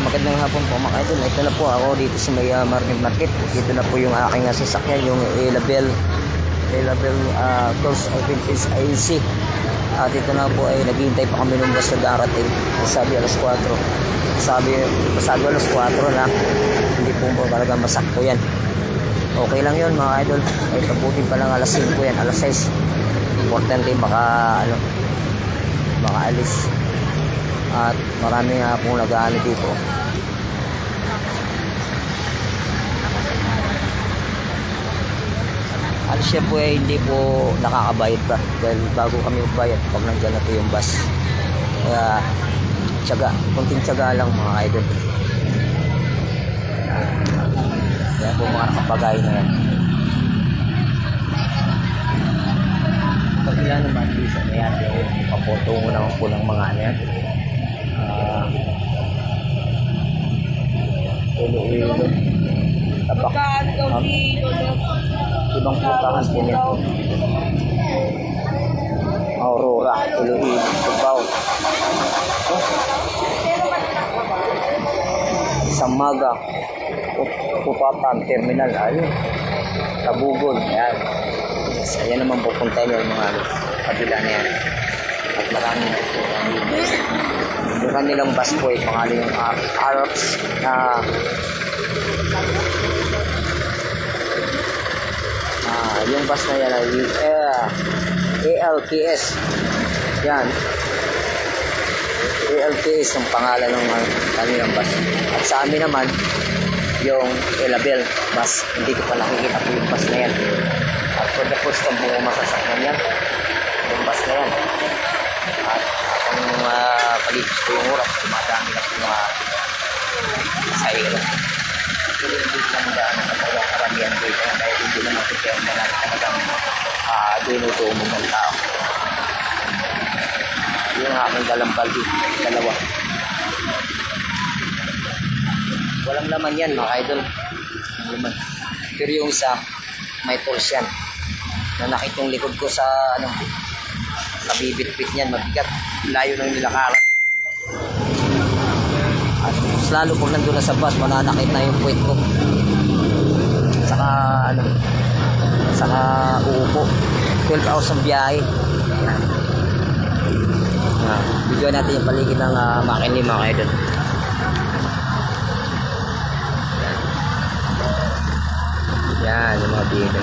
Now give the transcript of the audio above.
Magandang hapon po mga idol. Ito na po ako dito sa may market. Dito na po yung aking sasakyan, yung A-Label course I think is AC. At ito na po ay naghihintay pa kami ng bus na darating. Sabi alas 4. Sabi alas 4 na. Hindi po talaga masakto yan. Okay lang yun mga idol. Ay taputin pa lang alas 5 yan, alas 6. Importante baka alis. At marami nga pong nag-aano dito. Ano siya po ay hindi po nakakabayad pa dahil bago kami magbayad pag nandiyan na po yung bus. Kaya kunting tiyaga lang mga idol. Kaya po mga nakapagay na yan. Pagkila naman dito na yan, papoto mo naman po ng mga ano yan. Iloilo. Tabak. Ibang putahan po niya. Aurora, Iloilo, Cubao. Samaga, Pupatan, Terminal, ayun. Tabugol, ayan. Ayan naman pupunta niyo yung mga kabila na yan. At marami na po. Yung kanilang bus po ay pangalan yung Arabs na yung bus na yan ay ALTS. Yan. ALTS ang pangalan ng kanilang bus. At sa amin naman yung A-Label bus. Hindi ko pa nakikita po yung bus na yan. At for the first time po masasakyan yan. Yung bus na yan. At ang paligis po yung oras, dumadami na po mga pasahero. Pero hindi lang daan na talagang karamihan po ito. Dahil hindi naman ito kaya na natin talagang dinutumo ng tao. Yung aking dalambaldi, dalawa. Walang laman yan mga idol. Pero yung isa, may tools yan. Nanakit yung likod ko sa nabibit-bit niyan, mabigat. Layo ng nilakaran. At lalo pag nandun na sa bus, mananakit na yung puwet ko. Saka uupo. 12 hours ang biyahe. Yan. Video natin yung paligid ng McKinley mga idol. Yan, yung mga video.